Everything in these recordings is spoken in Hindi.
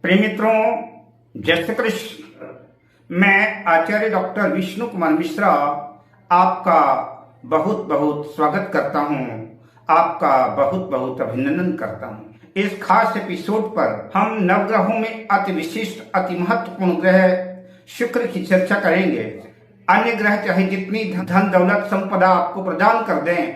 प्रिय मित्रों, जय श्री कृष्ण। मैं आचार्य डॉक्टर विष्णु कुमार मिश्रा आपका बहुत बहुत स्वागत करता हूं, आपका बहुत बहुत अभिनंदन करता हूं। इस खास एपिसोड पर हम नवग्रहों में अति विशिष्ट अति महत्वपूर्ण ग्रह शुक्र की चर्चा करेंगे। अन्य ग्रह चाहे जितनी धन दौलत संपदा आपको प्रदान कर दें,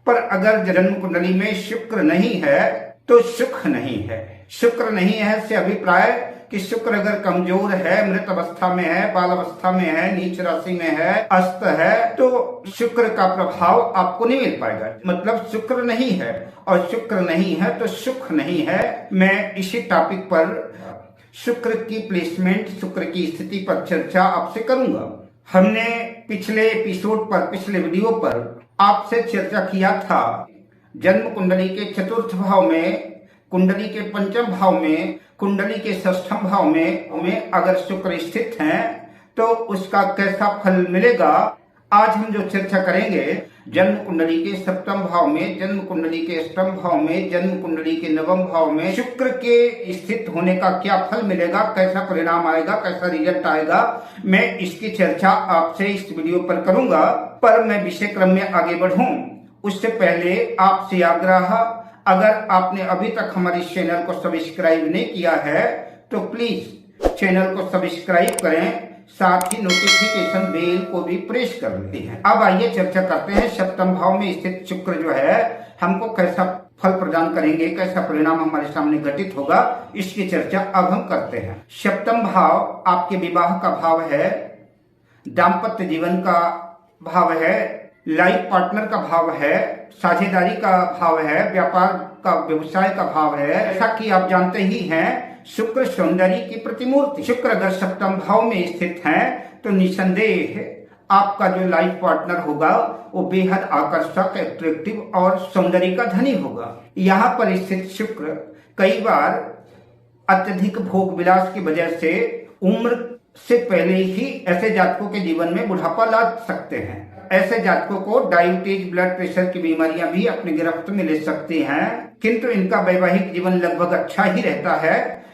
पर अगर जन्म कुंडली में शुक्र नहीं है तो सुख नहीं है। शुक्र नहीं है से अभिप्राय कि शुक्र अगर कमजोर है, मृत अवस्था में है, बाल अवस्था में है, नीच राशि में है, अस्त है, तो शुक्र का प्रभाव आपको नहीं मिल पाएगा। मतलब शुक्र नहीं है, और शुक्र नहीं है तो सुख नहीं है। मैं इसी टॉपिक पर शुक्र की प्लेसमेंट, शुक्र की स्थिति पर चर्चा आपसे करूंगा। हमने पिछले एपिसोड पर, पिछले वीडियो पर आपसे चर्चा किया था जन्म कुंडली के चतुर्थ भाव में, कुंडली के पंचम भाव में, कुंडली के षष्ठम भाव में अगर शुक्र स्थित हैं तो उसका कैसा फल मिलेगा। आज हम जो चर्चा करेंगे जन्म कुंडली के सप्तम भाव में, जन्म कुंडली के अष्टम भाव में, जन्म कुंडली के नवम भाव में शुक्र के स्थित होने का क्या फल मिलेगा, कैसा परिणाम आएगा, कैसा रिजल्ट आएगा, मैं इसकी चर्चा आपसे इस वीडियो पर करूंगा। पर मैं विषय क्रम में आगे बढ़ूं उससे पहले आपसे आग्रह, अगर आपने अभी तक हमारे चैनल को सब्सक्राइब नहीं किया है तो प्लीज चैनल को सब्सक्राइब करें, साथ ही नोटिफिकेशन बेल को भी प्रेस कर लेते हैं। अब आइए चर्चा करते हैं सप्तम भाव में स्थित शुक्र जो है हमको कैसा फल प्रदान करेंगे, कैसा परिणाम हमारे सामने घटित होगा, इसकी चर्चा अब हम करते हैं। सप्तम भाव आपके विवाह का भाव है, दाम्पत्य जीवन का भाव है, लाइफ पार्टनर का भाव है, साझेदारी का भाव है, व्यापार का, व्यवसाय का भाव है। ऐसा कि आप जानते ही हैं शुक्र सौंदर्य की प्रतिमूर्ति। शुक्र अगर सप्तम भाव में स्थित है तो निसंदेह आपका जो लाइफ पार्टनर होगा वो बेहद आकर्षक, एट्रैक्टिव और सौंदर्य का धनी होगा। यहाँ पर स्थित शुक्र कई बार अत्यधिक भोग विलास की वजह से उम्र से पहले ही ऐसे जातकों के जीवन में बुढ़ापा ला सकते हैं। ऐसे जातकों को डायबिटीज, ब्लड प्रेशर की बीमारियां भी अपनी गिरफ्त में ले सकती हैं, किंतु इनका वैवाहिक जीवन लगभग अच्छा ही रहता है।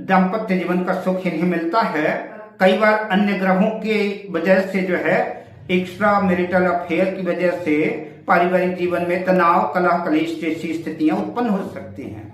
दाम्पत्य जीवन का सुख इन्हें मिलता है। कई बार अन्य ग्रहों के वजह से जो है एक्स्ट्रा मैरिटल अफेयर की वजह से पारिवारिक जीवन में तनाव, कलह, कलेश जैसी स्थितियां उत्पन्न हो सकती हैं।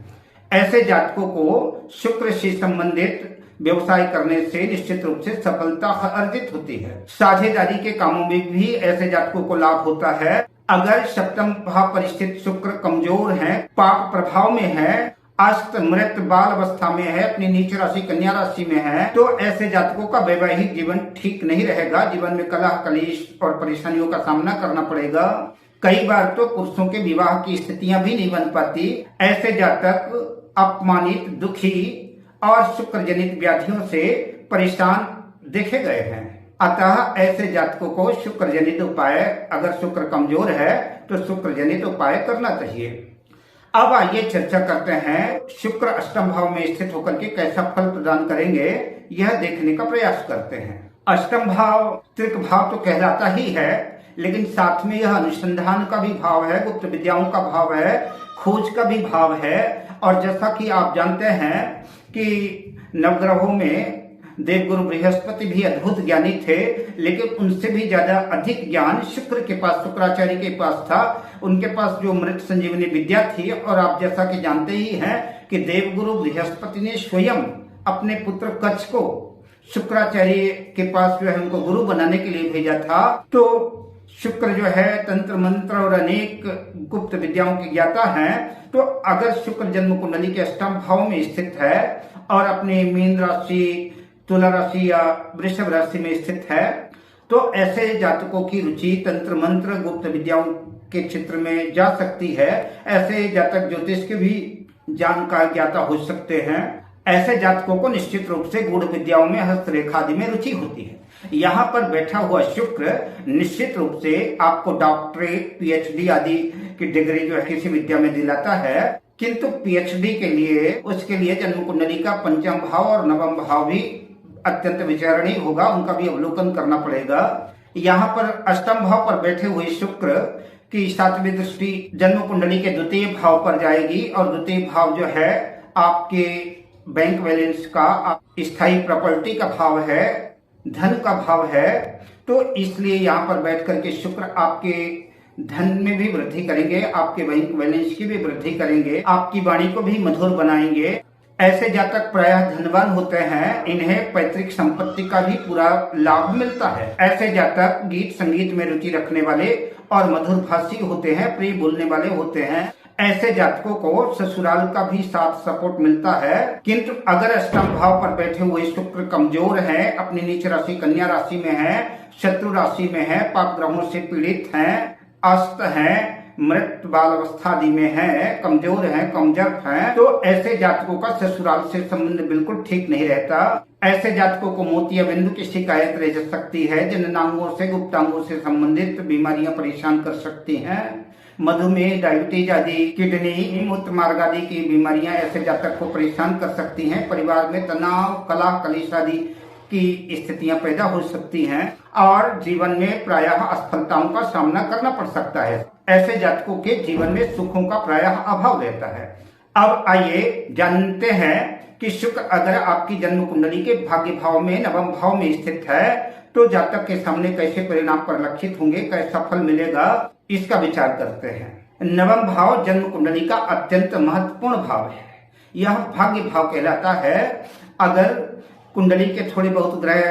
ऐसे जातकों को शुक्र से संबंधित व्यवसाय करने से निश्चित रूप से सफलता अर्जित होती है। साझेदारी के कामों में भी ऐसे जातकों को लाभ होता है। अगर सप्तम भाव पर स्थित शुक्र कमजोर है, पाप प्रभाव में है, अस्त, मृत, बाल अवस्था में है, अपनी नीच राशि कन्या राशि में है, तो ऐसे जातकों का वैवाहिक जीवन ठीक नहीं रहेगा। जीवन में कलह, कलेश और परेशानियों का सामना करना पड़ेगा। कई बार तो पुरुषों के विवाह की स्थितियां भी नहीं बन पाती। ऐसे जातक अपमानित, दुखी और शुक्र जनित व्याधियों से परेशान देखे गए हैं। अतः ऐसे जातकों को शुक्र जनित उपाय, अगर शुक्र कमजोर है तो शुक्र जनित उपाय करना चाहिए। अब आइए चर्चा करते हैं शुक्र अष्टम भाव में स्थित होकर के कैसा फल प्रदान करेंगे, यह देखने का प्रयास करते हैं। अष्टम भाव त्रिक भाव तो कहलाता ही है, लेकिन साथ में यह अनुसंधान का भी भाव है, गुप्त विद्याओं का भाव है, खोज का भी भाव है। और जैसा कि आप जानते हैं कि नवग्रहों में देवगुरु बृहस्पति भी अद्भुत ज्ञानी थे, लेकिन उनसे भी ज्यादा अधिक ज्ञान शुक्र के पास, शुक्राचार्य के पास था। उनके पास जो मृत संजीवनी विद्या थी। और आप जैसा कि जानते ही हैं कि देवगुरु बृहस्पति ने स्वयं अपने पुत्र कच्छ को शुक्राचार्य के पास जो है उनको गुरु बनाने के लिए भेजा था। तो शुक्र जो है तंत्र मंत्र और अनेक गुप्त विद्याओं की ज्ञाता हैं। तो अगर शुक्र जन्म कुंडली के अष्टम भाव में स्थित है और अपने मीन राशि, तुला राशि या वृषभ राशि में स्थित है, तो ऐसे जातकों की रुचि तंत्र मंत्र, गुप्त विद्याओं के क्षेत्र में जा सकती है। ऐसे जातक ज्योतिष के भी जानकार ज्ञाता हो सकते हैं। ऐसे जातकों को निश्चित रूप से गूढ़ विद्याओं में, हस्तरेखा आदि में रुचि होती है। यहाँ पर बैठा हुआ शुक्र निश्चित रूप से आपको डॉक्टरेट, पीएचडी आदि की डिग्री जो है किसी विद्या में दिलाता है। किंतु पीएचडी के लिए, उसके लिए जन्म कुंडली का पंचम भाव और नवम भाव भी अत्यंत विचारणीय होगा, उनका भी अवलोकन करना पड़ेगा। यहाँ पर अष्टम भाव पर बैठे हुए शुक्र की सातवीं दृष्टि जन्म कुंडली के द्वितीय भाव पर जाएगी, और द्वितीय भाव जो है आपके बैंक बैलेंस का, स्थायी प्रॉपर्टी का भाव है, धन का भाव है। तो इसलिए यहाँ पर बैठ करके शुक्र आपके धन में भी वृद्धि करेंगे, आपके बैंक बैलेंस की भी वृद्धि करेंगे, आपकी वाणी को भी मधुर बनाएंगे। ऐसे जातक प्रायः धनवान होते हैं, इन्हें पैतृक संपत्ति का भी पूरा लाभ मिलता है। ऐसे जातक गीत संगीत में रुचि रखने वाले और मधुर भाषी होते हैं, प्रिय बोलने वाले होते हैं। ऐसे जातकों को ससुराल का भी साथ सपोर्ट मिलता है। किंतु अगर अष्टम भाव पर बैठे हुए शुक्र कमजोर है, अपनी नीच राशि कन्या राशि में है, शत्रु राशि में है, पाप ग्रहों से पीड़ित हैं, अस्त हैं, मृत बाल अवस्था आदि में है, कमजोर है, कमजोर है, तो ऐसे जातकों का ससुराल से संबंध बिल्कुल ठीक नहीं रहता। ऐसे जातकों को मोतियाबिंदु की शिकायत रह सकती है, जननांगों से गुप्तांगों से संबंधित बीमारियां परेशान कर सकती हैं। मधुमेह, डायबिटीज आदि, किडनी, मूत्र मार्ग आदि की बीमारियां ऐसे जातक को परेशान कर सकती हैं। परिवार में तनाव, कलह, कलेश आदि की स्थितियां पैदा हो सकती हैं और जीवन में प्रायः असफलताओं का सामना करना पड़ सकता है। ऐसे जातकों के जीवन में सुखों का प्रायः अभाव रहता है। अब आइए जानते हैं कि शुक्र अगर आपकी जन्म कुंडली के भाग्य भाव में, नवम भाव में स्थित है, तो जातक के सामने कैसे परिणाम परिलक्षित होंगे, कैसा फल मिलेगा, इसका विचार करते हैं। नवम भाव जन्म कुंडली का अत्यंत महत्वपूर्ण भाव है। यह भाग्य भाव कहलाता है। अगर कुंडली के थोड़े बहुत ग्रह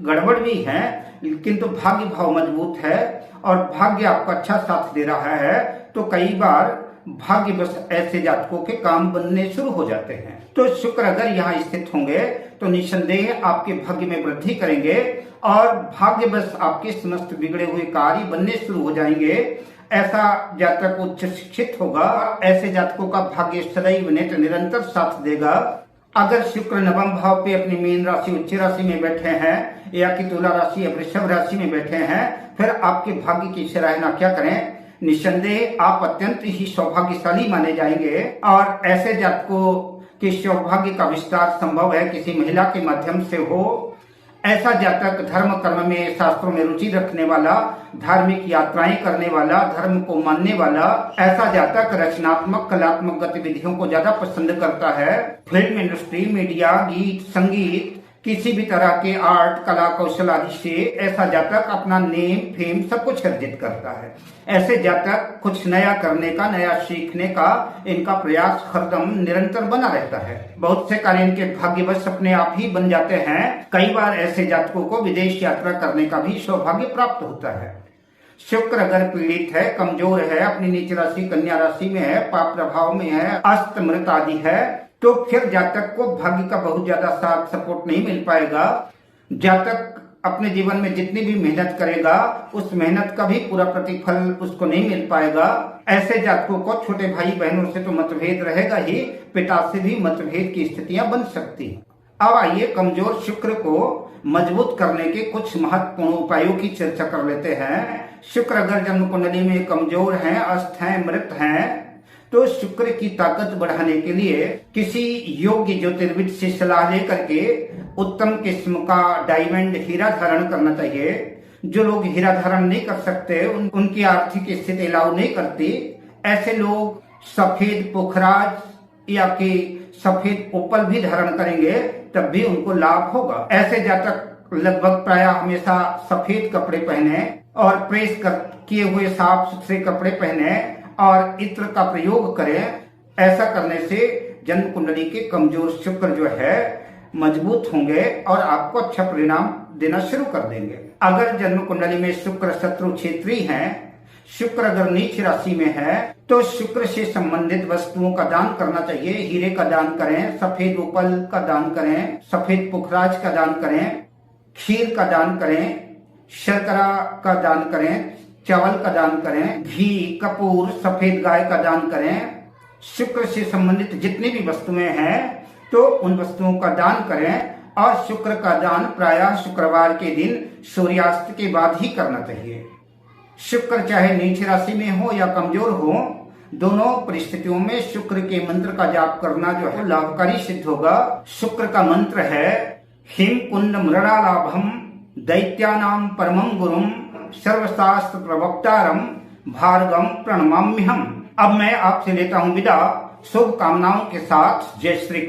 गड़बड़ भी हैं, किंतु भाग्य भाव मजबूत है और भाग्य आपका अच्छा साथ दे रहा है, तो कई बार भाग्य बस ऐसे जातकों के काम बनने शुरू हो जाते हैं। तो शुक्र अगर यहाँ स्थित होंगे तो निसंदेह आपके भाग्य में वृद्धि करेंगे और भाग्य बस आपके समस्त बिगड़े हुए कार्य बनने शुरू हो जाएंगे। ऐसा जातक उच्च शिक्षित होगा, ऐसे जातकों का भाग्य सदैव निरंतर साथ देगा। अगर शुक्र नवम भाव पे अपनी मीन राशि, उच्च राशि में बैठे हैं या कि तुला राशि या वृषभ राशि में बैठे हैं, फिर आपके भाग्य की सराहना क्या करें। निसंदेह आप अत्यंत ही सौभाग्यशाली माने जाएंगे और ऐसे जातकों के सौभाग्य का विस्तार संभव है किसी महिला के माध्यम से हो। ऐसा जातक धर्म कर्म में, शास्त्रों में रुचि रखने वाला, धार्मिक यात्राएं करने वाला, धर्म को मानने वाला, ऐसा जातक रचनात्मक कलात्मक गतिविधियों को ज्यादा पसंद करता है। फिल्म इंडस्ट्री, मीडिया, गीत, संगीत, किसी भी तरह के आर्ट, कला, कौशल आदि से ऐसा जातक अपना नेम, फेम सब कुछ अर्जित करता है। ऐसे जातक कुछ नया करने का, नया सीखने का इनका प्रयास हरदम निरंतर बना रहता है। बहुत से कार्य इनके भाग्यवश अपने आप ही बन जाते हैं। कई बार ऐसे जातकों को विदेश यात्रा करने का भी सौभाग्य प्राप्त होता है। शुक्र अगर पीड़ित है, कमजोर है, अपनी नीच राशि कन्या राशि में है, पाप प्रभाव में है, अस्त मृत आदि है, तो फिर जातक को भाग्य का बहुत ज्यादा साथ सपोर्ट नहीं मिल पाएगा। जातक अपने जीवन में जितनी भी मेहनत करेगा, उस मेहनत का भी पूरा प्रतिफल उसको नहीं मिल पाएगा। ऐसे जातकों को छोटे भाई बहनों से तो मतभेद रहेगा ही, पिता से भी मतभेद की स्थितियां बन सकती हैं। अब आइए कमजोर शुक्र को मजबूत करने के कुछ महत्वपूर्ण उपायों की चर्चा कर लेते हैं। शुक्र अगर जन्म कुंडली में कमजोर हैं, अस्त हैं, मृत हैं, तो शुक्र की ताकत बढ़ाने के लिए किसी योग्य ज्योतिर्विद से सलाह लेकर के उत्तम किस्म का डायमंड हीरा धारण करना चाहिए। जो लोग हीरा धारण नहीं कर सकते, उनकी आर्थिक स्थिति अलाउ नहीं करती, ऐसे लोग सफेद पुखराज या कि सफेद ओपल भी धारण करेंगे, तब भी उनको लाभ होगा। ऐसे जातक लगभग प्रायः हमेशा सफेद कपड़े पहने और प्रेस किए हुए साफ सुथरे कपड़े पहने और इत्र का प्रयोग करें। ऐसा करने से जन्म कुंडली के कमजोर शुक्र जो है मजबूत होंगे और आपको अच्छा परिणाम देना शुरू कर देंगे। अगर जन्म कुंडली में शुक्र शत्रु क्षेत्री हैं, शुक्र अगर नीच राशि में है, तो शुक्र से संबंधित वस्तुओं का दान करना चाहिए। हीरे का दान करें, सफेद उपल का दान करें, सफेद पुखराज का दान करें, खीर का दान करें, शर्करा का दान करें, चावल का दान करें, घी, कपूर, सफेद गाय का दान करें। शुक्र से संबंधित जितनी भी वस्तुएं हैं तो उन वस्तुओं का दान करें और शुक्र का दान प्रायः शुक्रवार के दिन सूर्यास्त के बाद ही करना चाहिए। शुक्र चाहे नीच राशि में हो या कमजोर हो, दोनों परिस्थितियों में शुक्र के मंत्र का जाप करना जो है लाभकारी सिद्ध होगा। शुक्र का मंत्र है हिम कुंड मृणालाभम दैत्यानाम परमं गुरुम सर्वशास्त्र प्रवक्तारम भार्गम प्रणमाम्यहम्। अब मैं आपसे लेता हूँ विदा शुभ कामनाओं के साथ। जय श्री कृष्ण।